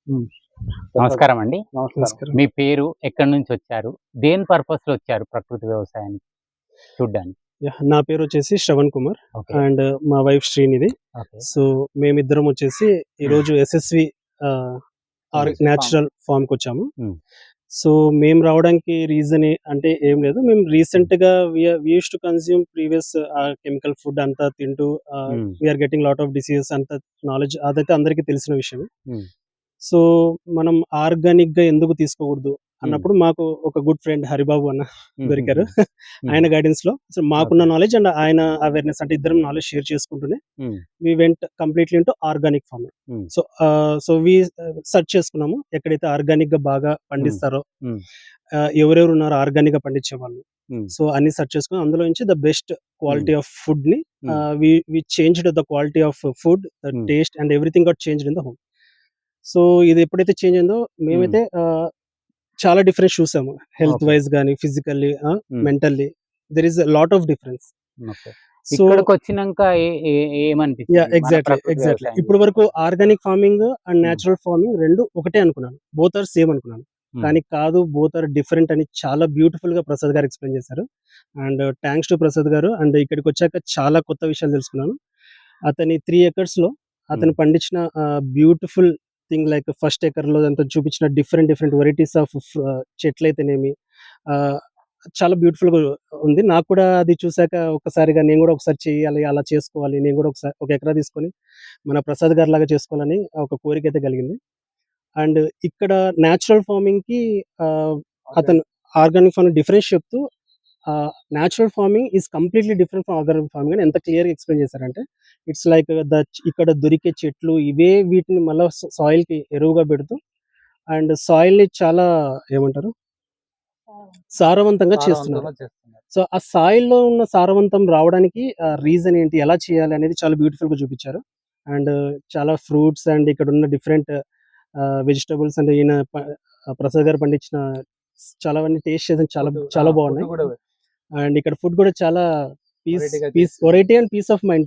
హ్మ్. నమస్కారం అండి. నమస్కారం. మీ పేరు? ఎక్కడి నుంచొచ్చారు? దేని పర్పస్‌లో వచ్చారు ప్రకృతి వ్యవసాయానికి చూడ్డానికి? నా పేరొచ్చేసి శ్రవణ్ కుమార్ ఓకే. అండ్ మా వైఫ్ శ్రీనిధి. ఓకే. సో, మేమిద్దరం వచ్చేసి ఈరోజు ఎస్ఎస్‌వి న్యాచురల్ ఫార్మ్‌కొచ్చాము. హ్మ్. సో, మేము రావడానికి రీజన్ అంటే ఏం లేదు. మేము రీసెంట్‌గా we used to consume previous chemical food అంతా తింటూ hmm. We are getting lot of diseases అంత నాలెడ్జ్ అదైతే అందరికీ తెలిసిన విషయమే. హ్మ్. సో, మనం ఆర్గానిక్‌గా ఎందుకు తీసుకోకూడదు హ్మ్. అన్నప్పుడు మాకు ఒక గుడ్ ఫ్రెండ్ హరిబాబు అన్న దొరికారు. హుహు. ఆయన గైడెన్స్‌లో అసలు మాకున్న ఓకే. నాలెడ్జ్ అండ్ ఆయన అవేర్‌నెస్ అంటే ఇద్దరం నాలెడ్జ్ షేర్ చేసుకుంటూనే hmm. We went completely into organic farming. Hmm. So we search చేసుకున్నాము. ఎక్కడైతే ఆర్గానిక్‌గా బాగా హ్మ్. పండిస్తారో, హ్మ్. ఎవరెవరు ఉన్నారో ఆర్గానిక్‌గా పండించేవాళ్ళు. హ్మ్. సో, అన్ని సెర్చ్ చేసుకొని అందులో నుంచి the best hmm. Quality of ఫుడ్‌ని hmm. We changed the quality of food, the hmm. Taste and everything got changed in the home. So, ఇది ఎప్పుడైతే చేంజ్ అయిందో హ్మ్. మేమైతే చాలా డిఫరెన్స్ చూసాము. Health okay. వైస్ గాని, physically, hmm. Mentally there is a lot of difference. Okay. So ఇక్కడికొచ్చినంక ఏ ఏ ఏమనిపించింది? మన ప్రకృతి ఎగ్జాక్ట్‌లీ. వ్యవసాయం ఇప్పటి వరకు జేసేటప్పుడు? Organic farming and hmm. Natural farming 2 ఒకటే అనుకున్నాను. బోత్ ఆర్ సేమ్ అనుకున్నాను. హ్మ్. కానీ కాదు, బోత్ ఆర్ డిఫరెంట్ అని చాలా బ్యూటిఫుల్‌గా ప్రసాద్ గారు ఎక్స్‌ప్లెయిన్ చేశారు. అండ్ థాంక్స్ టు ప్రసాద్ గారు. అండ్ ఇక్కడికొచ్చాక చాలా కొత్త విషయాలు తెలుసుకున్నాను. అతని 3 ఎకర్స్‌లో హ్మ్. అతను పండించిన బ్యూటిఫుల్ థింగ్ లైక్ ఫస్ట్ ఎకర్‌లో అతను చూపించిన డిఫరెంట్ డిఫరెంట్ వెరైటీస్ ఆఫ్ చెట్లయితేనేమి ఆహ్, చాలా బ్యూటిఫుల్‌గా ఉంది. నాకు కూడా అది చూసాక ఒక్కసారిగా నేను గూడా ఒకసారి చేయాలి, అలా చేసుకోవాలి. నేను గూడా ఒకసారి ఒక ఎకరా తీసుకొని మన ప్రసాద్ గారిలాగా చేసుకోవాలని ఒక కోరికైతే కలిగింది. అండ్ ఇక్కడ నేచురల్ ఫార్మింగ్‌కి అతను ఆర్గానిక్ ఫార్మింగ్ డిఫరెన్స్ చెప్తూ natural farming is completely different from organic farming అని ఎంత క్లియర్‌గా ఎక్స్‌ప్లెయిన్ చేశారంటే, ఇట్స్ లైక్ ఇక్కడ దొరికే చెట్లు ఇవే వీటిని మళ్ళా సాయిల్‌కి ఎరువుగా పెడుతూ అండ్ సాయిల్‌ని చాలా ఏమంటారు? సారవంతంగా చేస్తున్నారు. సారవంతంగా చేస్తున్నారు. సో, ఆ సాయిల్‌లో ఉన్న సారవంతం రావడానికి రీజన్ ఏంటి? ఎలా చేయాలి? అనేది చాలా బ్యూటిఫుల్‌గా చూపిచ్చారు. అండ్ చాలా ఫ్రూట్స్ అండ్ ఇక్కడున్న డిఫరెంట్ వెజిటబుల్స్ అంటే ప్రసాద్ గారు పండించిన చాలావన్నీ టేస్ట్ చేసాను. చాలా ఫుడ్ చాలా ఫుడ్ బాగున్నాయి. గూడా అండ్ ఇక్కడ ఫుడ్ కూడా చాలా వెరైటీగా పీస్ చేస్తున్నారు. Variety and peace of mind